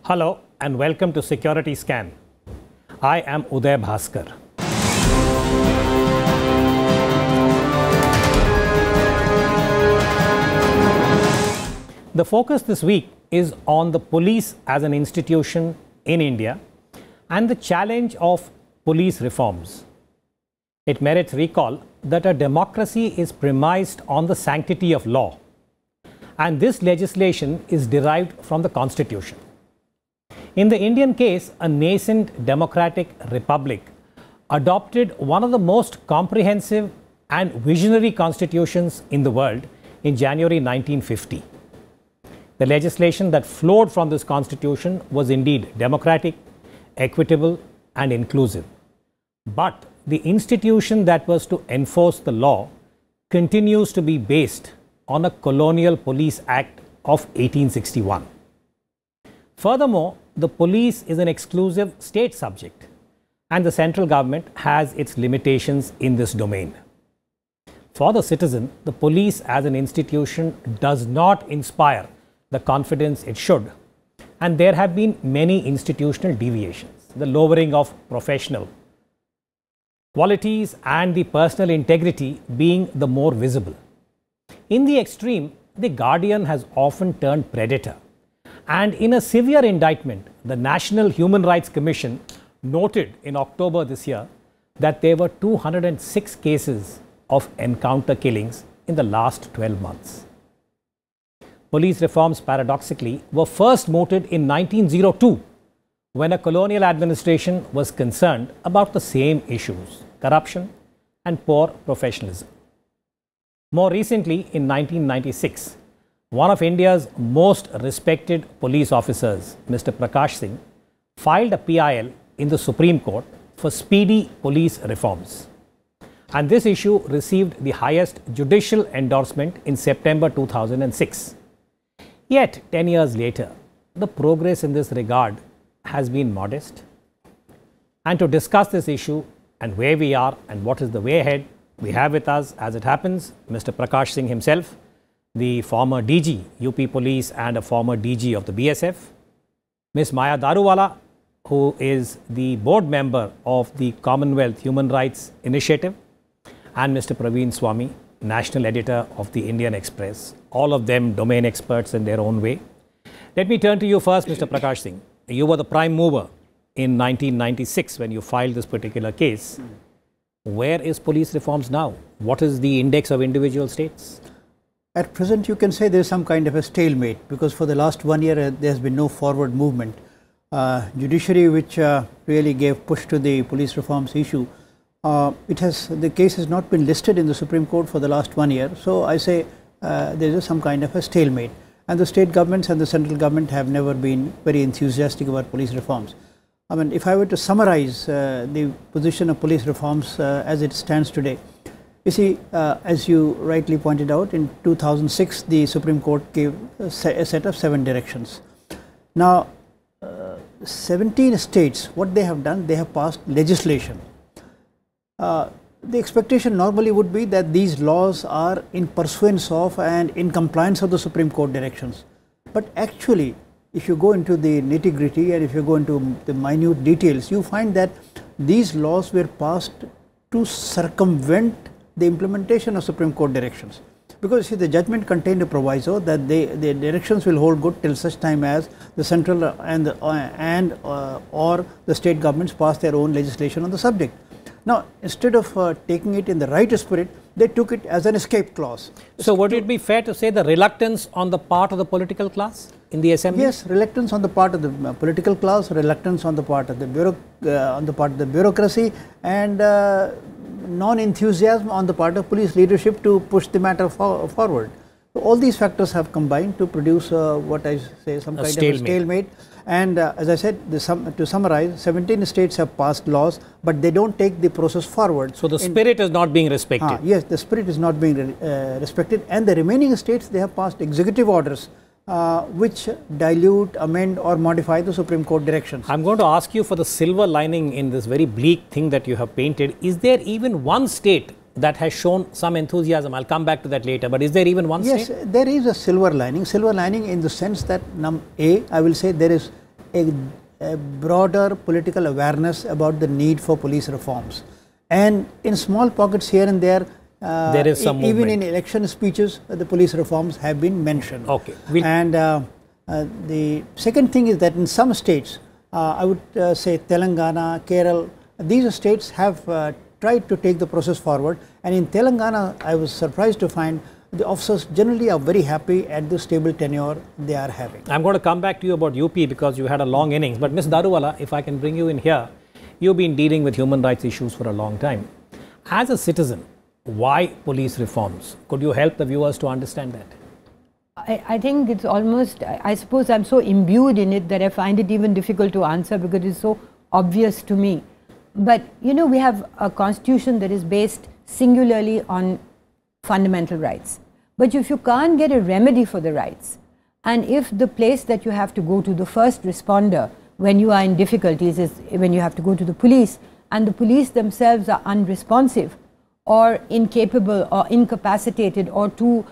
Hello and welcome to Security Scan. I am Uday Bhaskar. The focus this week is on the police as an institution in India and the challenge of police reforms. It merits recall that a democracy is premised on the sanctity of law, and this legislation is derived from the Constitution. In the Indian case, a nascent democratic republic adopted one of the most comprehensive and visionary constitutions in the world in January 1950. The legislation that flowed from this constitution was indeed democratic, equitable, and inclusive. But the institution that was to enforce the law continues to be based on a Colonial Police Act of 1861. Furthermore, the police is an exclusive state subject, and the central government has its limitations in this domain. For the citizen, the police as an institution does not inspire the confidence it should, and there have been many institutional deviations, the lowering of professional qualities and the personal integrity being the more visible. In the extreme, the guardian has often turned predator, and in a severe indictment, the National Human Rights Commission noted in October this year that there were 206 cases of encounter killings in the last 12 months. Police reforms, paradoxically, were first mooted in 1902 when a colonial administration was concerned about the same issues, corruption and poor professionalism. More recently, in 1996, one of India's most respected police officers, Mr. Prakash Singh, filed a PIL in the Supreme Court for speedy police reforms. And this issue received the highest judicial endorsement in September 2006. Yet, 10 years later, the progress in this regard has been modest. And to discuss this issue and where we are and what is the way ahead, we have with us, as it happens, Mr. Prakash Singh himself, the former DG, UP Police and a former DG of the BSF, Ms. Maja Daruwala, who is the board member of the Commonwealth Human Rights Initiative, and Mr. Praveen, Swami, national editor of the Indian Express, all of them domain experts in their own way. Let me turn to you first, Mr. Prakash Singh. You were the prime mover in 1996 when you filed this particular case. Where is police reforms now? What is the index of individual states? At present, you can say there is some kind of a stalemate, because for the last 1 year there has been no forward movement. Judiciary, which really gave push to the police reforms issue, the case has not been listed in the Supreme Court for the last 1 year. So I say there is some kind of a stalemate, and the state governments and the central government have never been very enthusiastic about police reforms. I mean, if I were to summarize the position of police reforms as it stands today, you see, as you rightly pointed out, in 2006 the Supreme Court gave a set of 7 directions. Now 17 states, what they have done, they have passed legislation. The expectation normally would be that these laws are in pursuance of and in compliance of the Supreme Court directions. But actually, if you go into the nitty-gritty and if you go into the minute details, you find that these laws were passed to circumvent the implementation of Supreme Court directions. Because see, the judgment contained a proviso that the directions will hold good till such time as the central or the state governments pass their own legislation on the subject. Now, instead of taking it in the right spirit, they took it as an escape clause. So, would it be fair to say the reluctance on the part of the political class in the assembly? Yes, reluctance on the part of the political class, reluctance on the part of the bureaucracy, and non-enthusiasm on the part of police leadership to push the matter forward. So all these factors have combined to produce what I say some kind of a stalemate. And as I said, to summarize, 17 states have passed laws, but they don't take the process forward. So the spirit is not being respected. Yes, the spirit is not being respected, and the remaining states, they have passed executive orders which dilute, amend or modify the Supreme Court directions. I'm going to ask you for the silver lining in this very bleak thing that you have painted. Is there even one state that has shown some enthusiasm? I'll come back to that later, but is there even one state? Yes, there is a silver lining in the sense that I will say there is a broader political awareness about the need for police reforms. And in small pockets here and there, there is some even movement. in election speeches, the police reforms have been mentioned. Okay. And the second thing is that in some states, I would say Telangana, Kerala, these states have tried to take the process forward. And in Telangana, I was surprised to find the officers generally are very happy at the stable tenure they are having. I'm going to come back to you about UP because you had a long innings. But Ms. Daruwala, if I can bring you in here, you've been dealing with human rights issues for a long time. As a citizen, why police reforms? Could you help the viewers to understand that? I think it's almost, I suppose I'm so imbued in it that I find it even difficult to answer because it's so obvious to me. But you know, we have a constitution that is based singularly on fundamental rights. But if you can't get a remedy for the rights, and if the place that you have to go to, the first responder when you are in difficulties, is when you have to go to the police, and the police themselves are unresponsive or incapable or incapacitated or too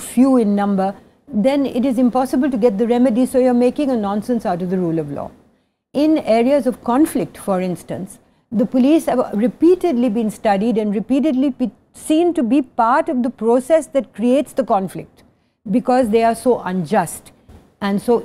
few in number, then it is impossible to get the remedy, so you're making a nonsense out of the rule of law. In areas of conflict, for instance, the police have repeatedly been studied and repeatedly seen to be part of the process that creates the conflict because they are so unjust and so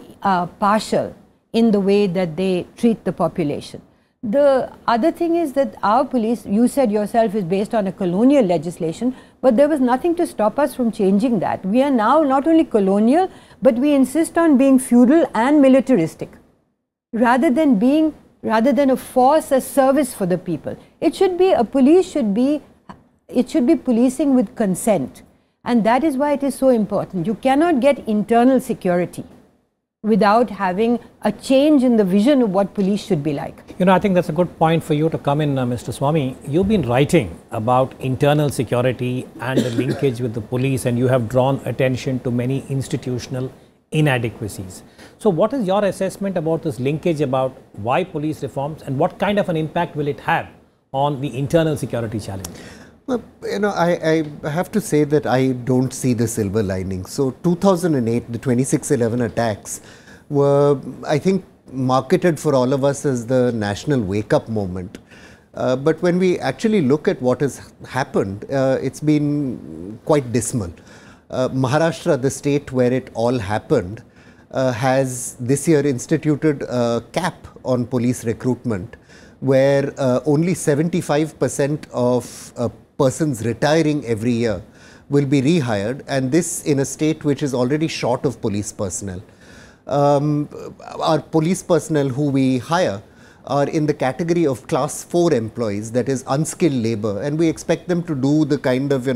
partial in the way that they treat the population. The other thing is that our police, you said yourself, is based on a colonial legislation, but there was nothing to stop us from changing that. We are now not only colonial, but we insist on being feudal and militaristic, rather than a force, a service for the people. It should be, it should be policing with consent, and that is why it is so important. You cannot get internal security without having a change in the vision of what police should be like. You know, I think that's a good point for you to come in, Mr. Swami. You've been writing about internal security and the linkage with the police, and you have drawn attention to many institutional inadequacies. So what is your assessment about this linkage, about why police reforms and what kind of an impact will it have on the internal security challenge? Well, you know, I have to say that I don't see the silver lining. So 2008, the 26/11 attacks were, I think, marketed for all of us as the national wake-up moment. But when we actually look at what has happened, it's been quite dismal. Maharashtra, the state where it all happened, has this year instituted a cap on police recruitment, where only 75% of persons retiring every year will be rehired, and this in a state which is already short of police personnel. Our police personnel who we hire are in the category of class 4 employees, that is unskilled labor, and we expect them to do the kind of,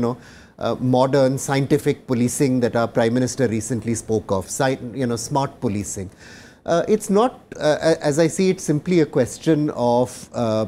modern scientific policing that our Prime Minister recently spoke of, smart policing. It's not, as I see it, simply a question of, a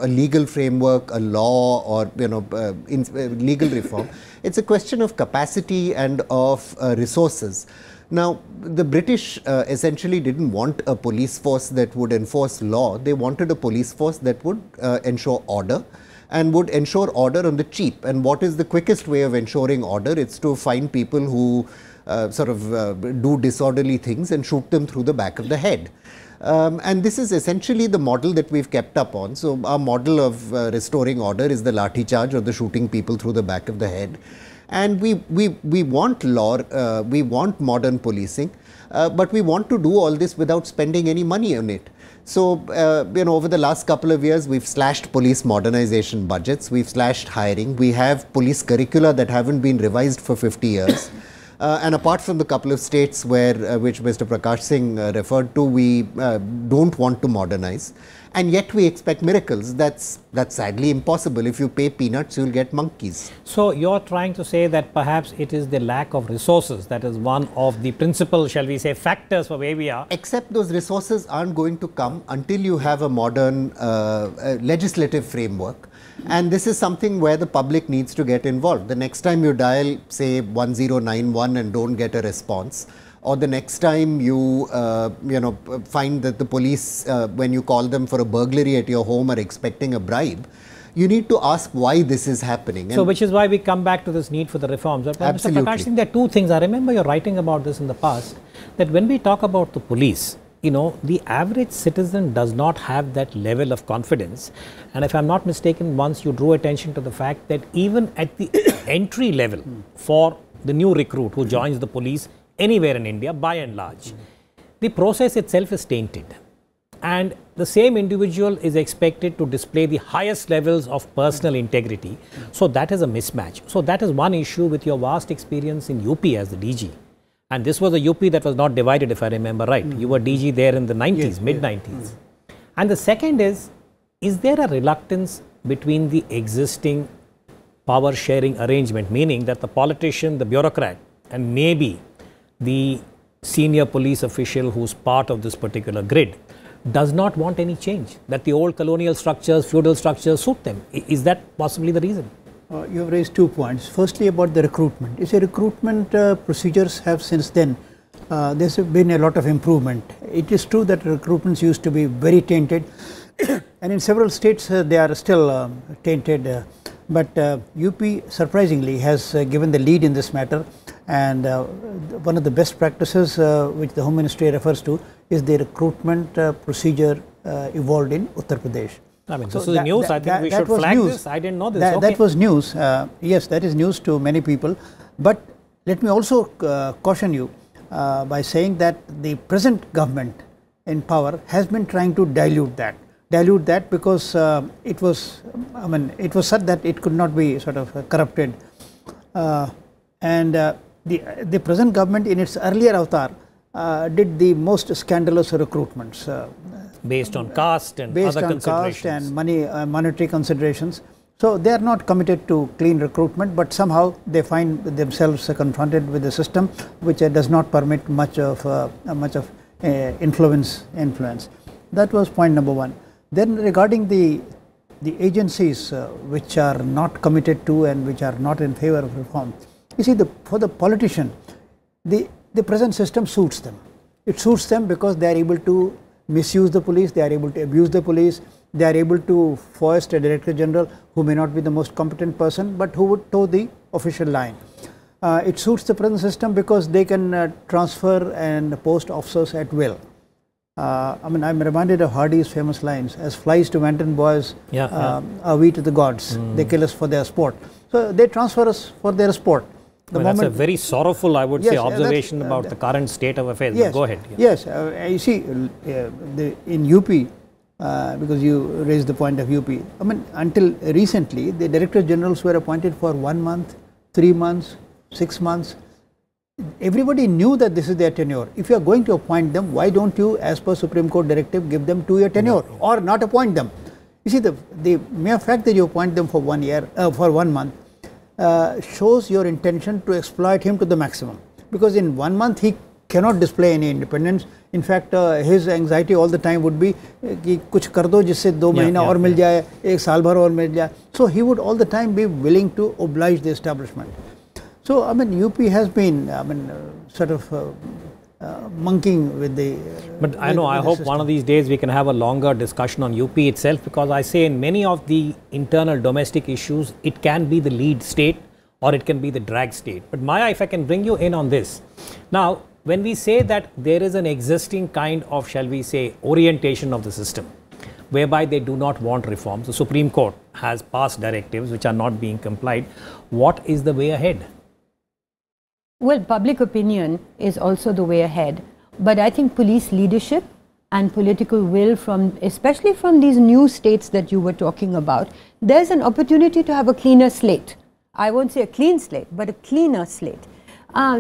legal framework, a law, or, legal reform. It's a question of capacity and of resources. Now, the British essentially didn't want a police force that would enforce law. They wanted a police force that would ensure order, and would ensure order on the cheap. And what is the quickest way of ensuring order? It's to find people who do disorderly things and shoot them through the back of the head. And this is essentially the model that we've kept up on. So our model of restoring order is the lathi charge, or the shooting people through the back of the head. And we want law, we want modern policing, but we want to do all this without spending any money on it. So, over the last couple of years, we've slashed police modernization budgets, we've slashed hiring, we have police curricula that haven't been revised for 50 years. And apart from the couple of states which Mr. Prakash Singh referred to, we don't want to modernize. And yet we expect miracles. That's sadly impossible. If you pay peanuts, you'll get monkeys. So you're trying to say that perhaps it is the lack of resources that is one of the principal, shall we say, factors for where we are. Except those resources aren't going to come until you have a modern legislative framework. And this is something where the public needs to get involved. The next time you dial, say, 1091 and don't get a response, or the next time you, find that the police, when you call them for a burglary at your home, are expecting a bribe, you need to ask why this is happening. So, which is why we come back to this need for the reforms. Absolutely. Mr. Prakash Singh, there are two things. I remember you're writing about this in the past, that when we talk about the police, the average citizen does not have that level of confidence. And if I'm not mistaken, once you drew attention to the fact that even at the entry level for the new recruit who joins the police anywhere in India, by and large, the process itself is tainted. And the same individual is expected to display the highest levels of personal integrity. So that is a mismatch. So that is one issue with your vast experience in UP as the DG. And this was a UP that was not divided, if I remember right. You were DG there in the 90s, mid-90s. And the second is there a reluctance between the existing power sharing arrangement, meaning that the politician, the bureaucrat, and maybe the senior police official who's part of this particular grid does not want any change, that the old colonial structures, feudal structures suit them? Is that possibly the reason? You have raised 2 points. Firstly, about the recruitment. You say recruitment procedures have since then, there's been a lot of improvement. It is true that recruitments used to be very tainted and in several states they are still tainted. But UP surprisingly has given the lead in this matter, and one of the best practices which the Home Ministry refers to is the recruitment procedure evolved in Uttar Pradesh. I mean, so this is news. I think we should flag this. I didn't know this. That was news. Yes, that is news to many people. But let me also caution you by saying that the present government in power has been trying to dilute that. Because it was such that it could not be sort of corrupted. And the present government in its earlier avatar did the most scandalous recruitments. Based on caste and other considerations. Caste and monetary considerations. So they are not committed to clean recruitment, but somehow they find themselves confronted with a system which does not permit much of influence. That was point number one. Then regarding the agencies which are not committed to and which are not in favor of reform, you see, for the politician, the present system suits them. It suits them because they are able to misuse the police, they are able to abuse the police, they are able to foist a Director General who may not be the most competent person but who would toe the official line. It suits the present system because they can transfer and post officers at will. I'm reminded of Hardy's famous lines, as flies to wanton boys, are we to the gods, they kill us for their sport. So they transfer us for their sport. That's a very sorrowful, I would say, observation about the current state of affairs. Yes, go ahead. Yes, you see, in UP, because you raised the point of UP, until recently, the Director Generals were appointed for 1 month, 3 months, 6 months. Everybody knew that this is their tenure. If you are going to appoint them, why don't you, as per Supreme Court directive, give them 2-year tenure or not appoint them? You see, the mere fact that you appoint them for 1 year, for 1 month, shows your intention to exploit him to the maximum, because in 1 month he cannot display any independence. In fact, his anxiety all the time would be कि कुछ कर दो जिससे 2 महीना और मिल जाए, 1 साल भर और मिल जाए. So he would all the time be willing to oblige the establishment. So UP has been sort of monkeying with the. But I know, I hope one of these days we can have a longer discussion on UP itself, because I say in many of the internal domestic issues, it can be the lead state or it can be the drag state. But Maya, if I can bring you in on this. Now, when we say that there is an existing kind of, shall we say, orientation of the system, whereby they do not want reforms, the Supreme Court has passed directives which are not being complied, what is the way ahead? Well, public opinion is also the way ahead, but I think police leadership and political will especially from these new states that you were talking about, there's an opportunity to have a cleaner slate. I won't say a clean slate, but a cleaner slate.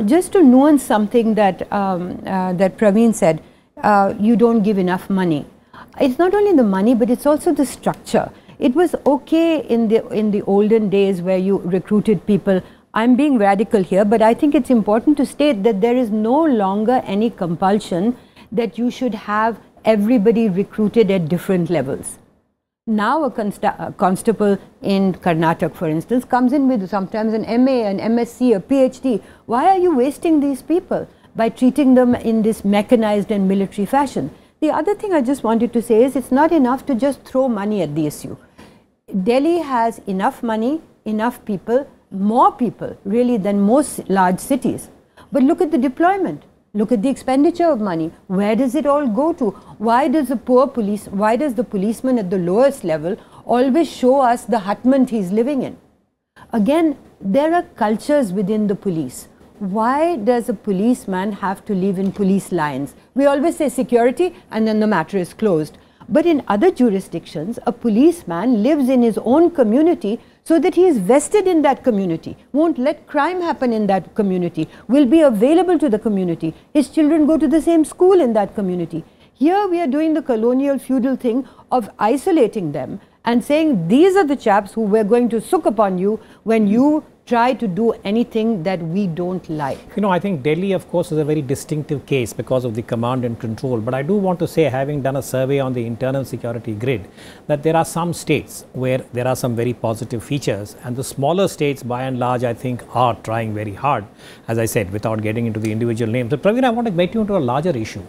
Just to nuance something that that Praveen said, you don't give enough money. It's not only the money, but it's also the structure. It was okay in the olden days where you recruited people. I'm being radical here, but I think it's important to state that there is no longer any compulsion that you should have everybody recruited at different levels. Now a constable in Karnataka, for instance, comes in with sometimes an MA, an MSc, a PhD. Why are you wasting these people by treating them in this mechanized and military fashion? The other thing I just wanted to say is it's not enough to just throw money at the issue. Delhi has enough money, enough people, more people really than most large cities. But look at the deployment. Look at the expenditure of money. Where does it all go to? Why does the policeman at the lowest level always show us the hutment he's living in? Again, there are cultures within the police. Why does a policeman have to live in police lines? We always say security and then the matter is closed. But in other jurisdictions, a policeman lives in his own community so that he is vested in that community, won't let crime happen in that community, will be available to the community. His children go to the same school in that community. Here we are doing the colonial feudal thing of isolating them and saying these are the chaps who we're going to sook upon you when you try to do anything that we don't like. You know, I think Delhi, of course, is a very distinctive case because of the command and control. But I do want to say, having done a survey on the internal security grid, that there are some states where there are some very positive features, and the smaller states, by and large, I think, are trying very hard, as I said, without getting into the individual names. But Praveen, I want to get you into a larger issue.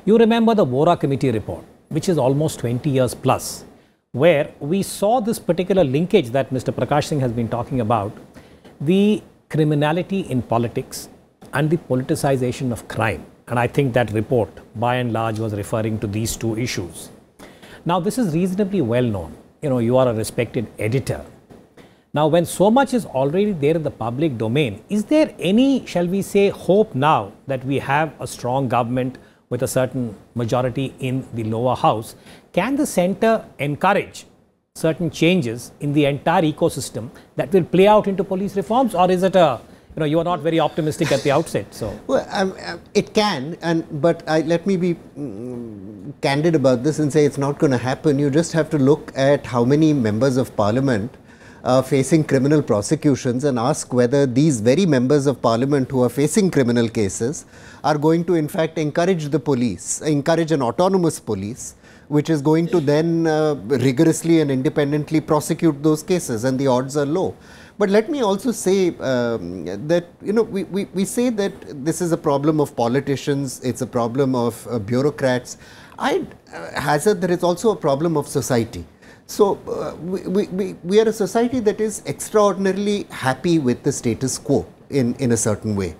You remember the Vora Committee report, which is almost 20 years plus, where we saw this particular linkage that Mr. Prakash Singh has been talking about, the criminality in politics and the politicization of crime. And I think that report, by and large, was referring to these two issues. Now, this is reasonably well known. You know, you are a respected editor. Now, when so much is already there in the public domain, is there any, shall we say, hope now that we have a strong government with a certain majority in the lower house? Can the centre encourage certain changes in the entire ecosystem that will play out into police reforms, or is it a, you know, you are not very optimistic at the outset? So, well, it can, but let me be candid about this and say it's not going to happen. You just have to look at how many members of parliament are facing criminal prosecutions and ask whether these very members of parliament who are facing criminal cases are going to in fact encourage the police, encourage an autonomous police, which is going to then rigorously and independently prosecute those cases, and the odds are low. But let me also say that, you know, we say that this is a problem of politicians, it's a problem of bureaucrats. I hazard that it's also a problem of society. So we are a society that is extraordinarily happy with the status quo in a certain way.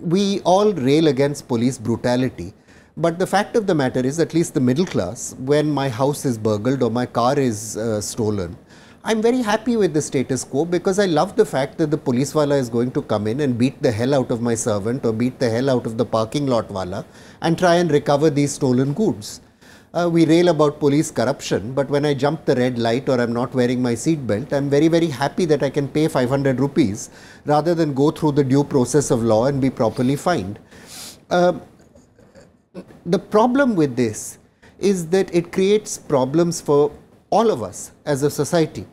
We all rail against police brutality. But the fact of the matter is, at least the middle class, when my house is burgled or my car is stolen, I'm very happy with the status quo because I love the fact that the police wala is going to come in and beat the hell out of my servant or beat the hell out of the parking lot wala and try and recover these stolen goods. We rail about police corruption, but when I jump the red light or I'm not wearing my seat belt, I'm very, very happy that I can pay 500 rupees rather than go through the due process of law and be properly fined. The problem with this is that it creates problems for all of us as a society.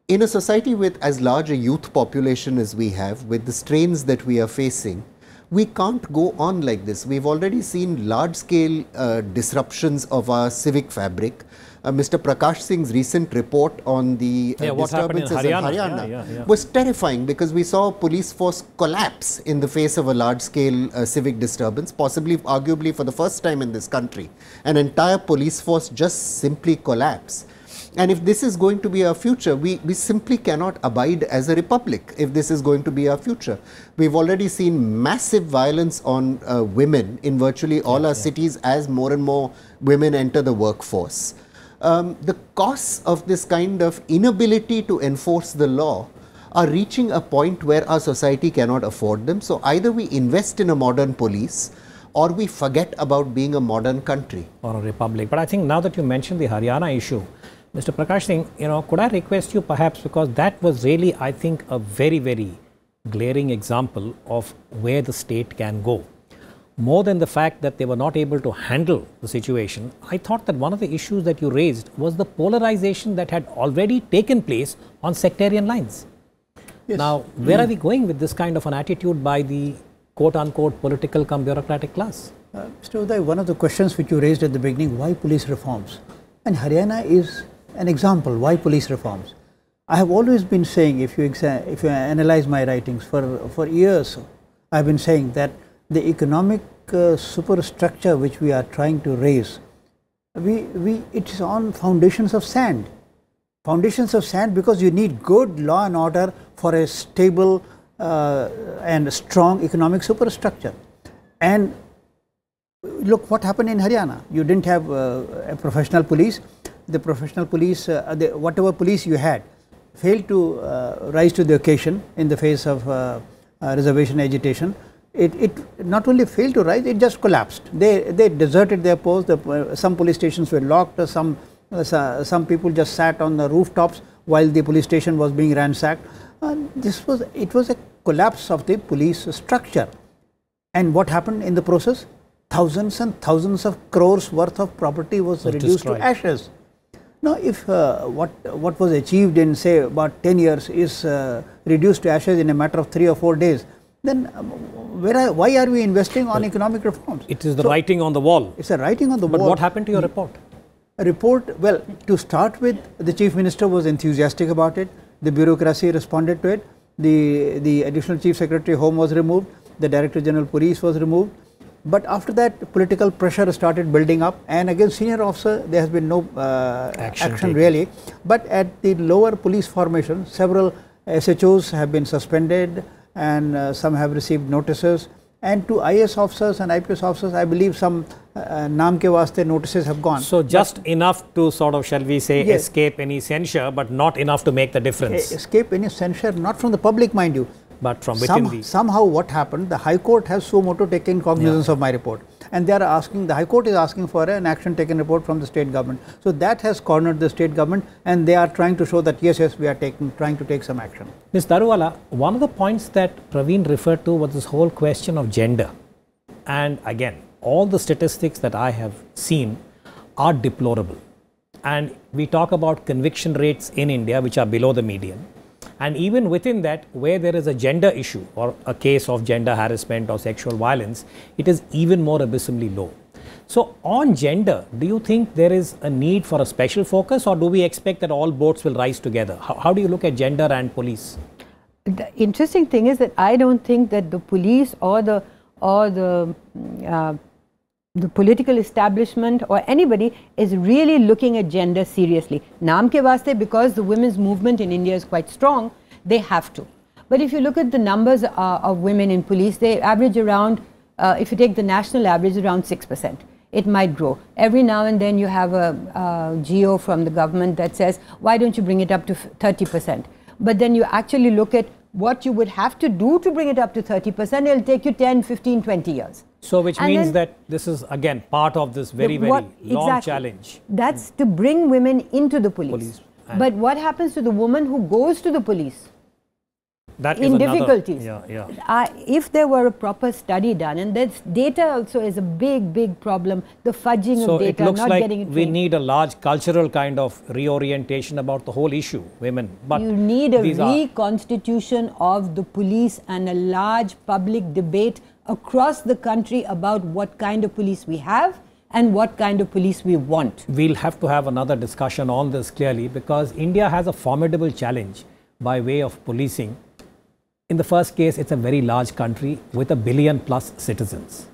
In a society with as large a youth population as we have, with the strains that we are facing, we can't go on like this. We've already seen large-scale disruptions of our civic fabric. Mr. Prakash Singh's recent report on the disturbances in Haryana was terrifying because we saw a police force collapse in the face of a large-scale civic disturbance, possibly, arguably for the first time in this country. An entire police force just simply collapsed. And if this is going to be our future, we simply cannot abide as a republic if this is going to be our future. We've already seen massive violence on women in virtually all our cities as more and more women enter the workforce. The costs of this kind of inability to enforce the law are reaching a point where our society cannot afford them. So either we invest in a modern police or we forget about being a modern country. Or a republic. But I think now that you mentioned the Haryana issue, Mr. Prakash Singh, you know, could I request you perhaps, because that was really, I think, a very, very glaring example of where the state can go. More than the fact that they were not able to handle the situation, I thought that one of the issues that you raised was the polarization that had already taken place on sectarian lines. Yes. Now, where are we going with this kind of an attitude by the quote-unquote political cum bureaucratic class? Mr. Uday, one of the questions which you raised at the beginning, why police reforms? And Haryana is an example, why police reforms? I have always been saying, if you analyze my writings for years, I've been saying that the economic superstructure which we are trying to raise, it is on foundations of sand. Foundations of sand because you need good law and order for a stable and strong economic superstructure. And look what happened in Haryana. You didn't have a professional police. The professional police, whatever police you had, failed to rise to the occasion in the face of reservation agitation. It not only failed to rise, it just collapsed. They deserted their posts. Some police stations were locked. Some people just sat on the rooftops while the police station was being ransacked. It was a collapse of the police structure. And what happened in the process? Thousands and thousands of crores worth of property was reduced to ashes. Now, if what was achieved in, say, about 10 years is reduced to ashes in a matter of 3 or 4 days, then why are we investing on economic reforms? It is the writing on the wall. It's a writing on the wall. But what happened to your report? A report, well, to start with, the Chief Minister was enthusiastic about it. The bureaucracy responded to it. The Additional Chief Secretary Home was removed. The Director General Police was removed. But after that, political pressure started building up, and against senior officer, there has been no action really. But at the lower police formation, several SHOs have been suspended, and some have received notices. And to IAS officers and IPS officers, I believe some naam ke waste notices have gone. So just enough to sort of, shall we say, yes, escape any censure, but not enough to make the difference. Escape any censure, not from the public, mind you. But from within somehow what happened, the High Court has suo motu taken cognizance of my report, and they are asking, the High Court is asking for an action taken report from the state government. So that has cornered the state government, and they are trying to show that yes, we are trying to take some action. Ms. Daruwala, one of the points that Praveen referred to was this whole question of gender. And again, all the statistics that I have seen are deplorable. And we talk about conviction rates in India, which are below the median. And even within that, where there is a gender issue or a case of gender harassment or sexual violence, it is even more abysmally low. So on gender, do you think there is a need for a special focus, or do we expect that all boats will rise together? How do you look at gender and police? The interesting thing is that I don't think that the police or the political establishment or anybody is really looking at gender seriously. Naam ke vaste, because the women's movement in India is quite strong, they have to. But if you look at the numbers of women in police, they average around, if you take the national average, around 6%. It might grow. Every now and then you have a GO from the government that says, why don't you bring it up to 30%? But then you actually look at what you would have to do to bring it up to 30%, it'll take you 10, 15, 20 years. So which means that this is again part of this very long challenge. That's to bring women into the police. But what happens to the woman who goes to the police? That in difficulties. Yeah. If there were a proper study done, and that's data also is a big problem, the fudging of data, it looks not like getting it we trained. need a large cultural kind of reorientation about the whole issue, women. But you need a reconstitution of the police and a large public debate across the country about what kind of police we have and what kind of police we want. We'll have to have another discussion on this clearly, because India has a formidable challenge by way of policing. In the first case, it's a very large country with 1 billion plus citizens.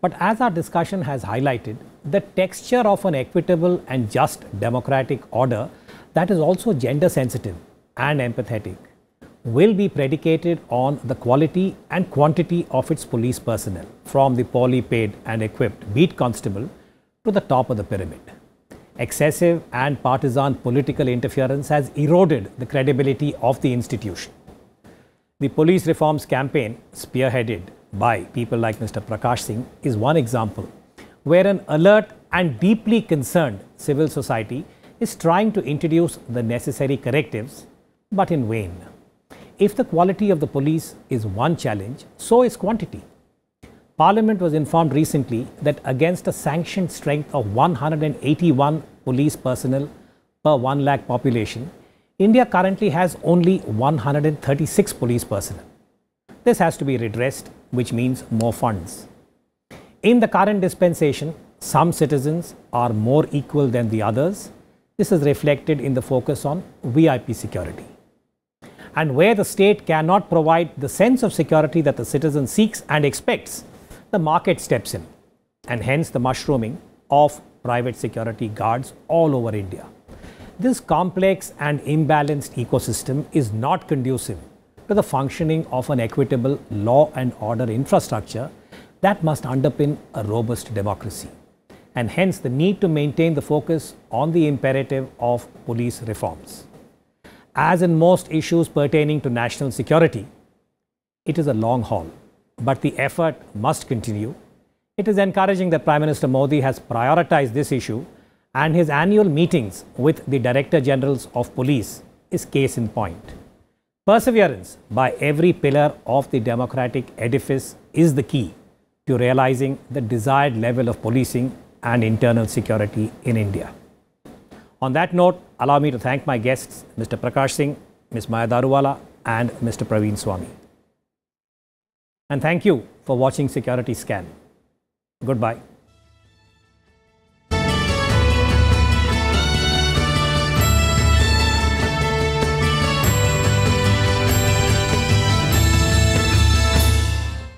But as our discussion has highlighted, the texture of an equitable and just democratic order that is also gender sensitive and empathetic will be predicated on the quality and quantity of its police personnel, from the poorly paid and equipped beat constable to the top of the pyramid. Excessive and partisan political interference has eroded the credibility of the institution. The police reforms campaign, spearheaded by people like Mr. Prakash Singh, is one example where an alert and deeply concerned civil society is trying to introduce the necessary correctives, but in vain. If the quality of the police is one challenge, so is quantity. Parliament was informed recently that against a sanctioned strength of 181 police personnel per 1 lakh population, India currently has only 136 police personnel. This has to be redressed, which means more funds. In the current dispensation, some citizens are more equal than the others. This is reflected in the focus on VIP security. And where the state cannot provide the sense of security that the citizen seeks and expects, the market steps in, and hence the mushrooming of private security guards all over India. This complex and imbalanced ecosystem is not conducive to the functioning of an equitable law and order infrastructure that must underpin a robust democracy, and hence the need to maintain the focus on the imperative of police reforms. As in most issues pertaining to national security, it is a long haul, but the effort must continue. It is encouraging that Prime Minister Modi has prioritized this issue, and his annual meetings with the Director Generals of Police is case in point. Perseverance by every pillar of the democratic edifice is the key to realizing the desired level of policing and internal security in India. On that note, allow me to thank my guests, Mr. Prakash Singh, Ms. Maja Daruwala, and Mr. Praveen Swami. And thank you for watching Security Scan. Goodbye.